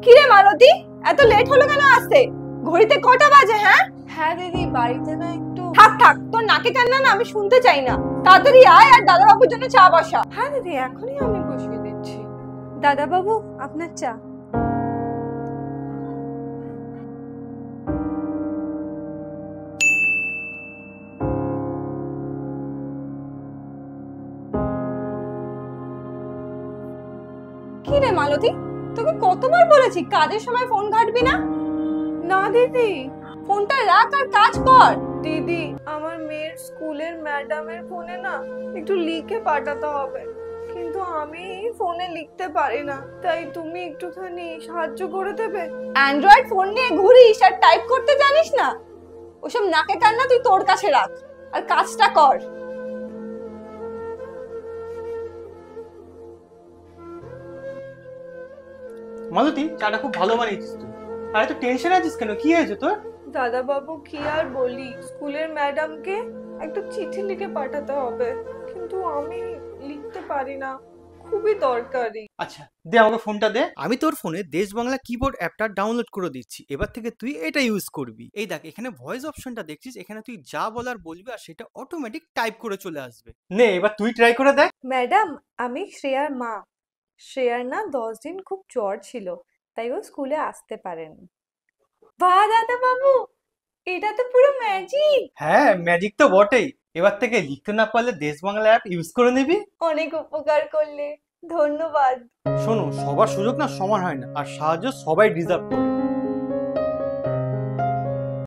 কিরে মালতী, এত লেট হলো কেন আসতে? ঘড়িতে কটা বাজে? হ্যাঁ হ্যাঁ দিদি, বাড়িতে না একটু। থাক থাক, তোর নাকে কান্না না আমি শুনতে চাই না। তাড়াতাড়ি আয় আর দাদা বাবুর জন্য চা বসা। হ্যাঁ দিদি, এখনই আমি বসিয়ে দিচ্ছি। দাদা বাবু, আপনার চা। কি রে মালতী, তোকে কতবার বলেছি কাজের সময় ফোন ঘাটবি না? না দিদি। ফোনটা রাখ আর কাজ কর। দিদি, আমার মেয়ের স্কুলের ম্যাডামের ফোনে না একটু লিখে পাঠাতে হবে, কিন্তু আমি ফোনে লিখতে পারি না, তাই তুমি একটুখানি সাহায্য করে দেবে? অ্যান্ড্রয়েড ফোন নিয়ে ঘুরিস আর টাইপ করতে জানিস না? ওসব নাকে কান্না তুই তোর কাছে রাখ আর কাজটা কর। মালতী, চাটা খুব ভালো বানিয়েছিস তুই। আর এত টেনশন আছিস কেন? কি হয়েছে তোর? দাদা বাবু, কি আর বলি, স্কুলের ম্যাডামকে একটা চিঠি লিখে পাঠাতে হবে, কিন্তু আমি লিখতে পারি না, খুবই দরকারি। আচ্ছা দে, আমাকে ফোনটা দে। আমি তোর ফোনে দেশ বাংলা কিবোর্ড অ্যাপটা ডাউনলোড করে দিচ্ছি। এবার থেকে তুই এটা ইউজ করবি। এই দেখ, এখানে ভয়েস অপশনটা দেখছিস, এখানে তুই যা বলার বলবি আর সেটা অটোমেটিক টাইপ করে চলে আসবে। নে এবার তুই ট্রাই করে দেখ। ম্যাডাম, আমি শ্রেয়ার মা। শ্রেয়ার না 10 দিন খুব জ্বর ছিল, তাই ও স্কুলে আসতে পারেনি। বাহ দাদা বাবু, এটা তো পুরো ম্যাজিক। হ্যাঁ, ম্যাজিক তো বটেই। এবার থেকে লিখতে না পারলে দেশ বাংলা অ্যাপ ইউজ করে নিবি। অনেক উপকার করলে, ধন্যবাদ। শোনো, সবার সুযোগ না সমান হয় না, আর সাহায্য সবাই ডিজার্ভ করে।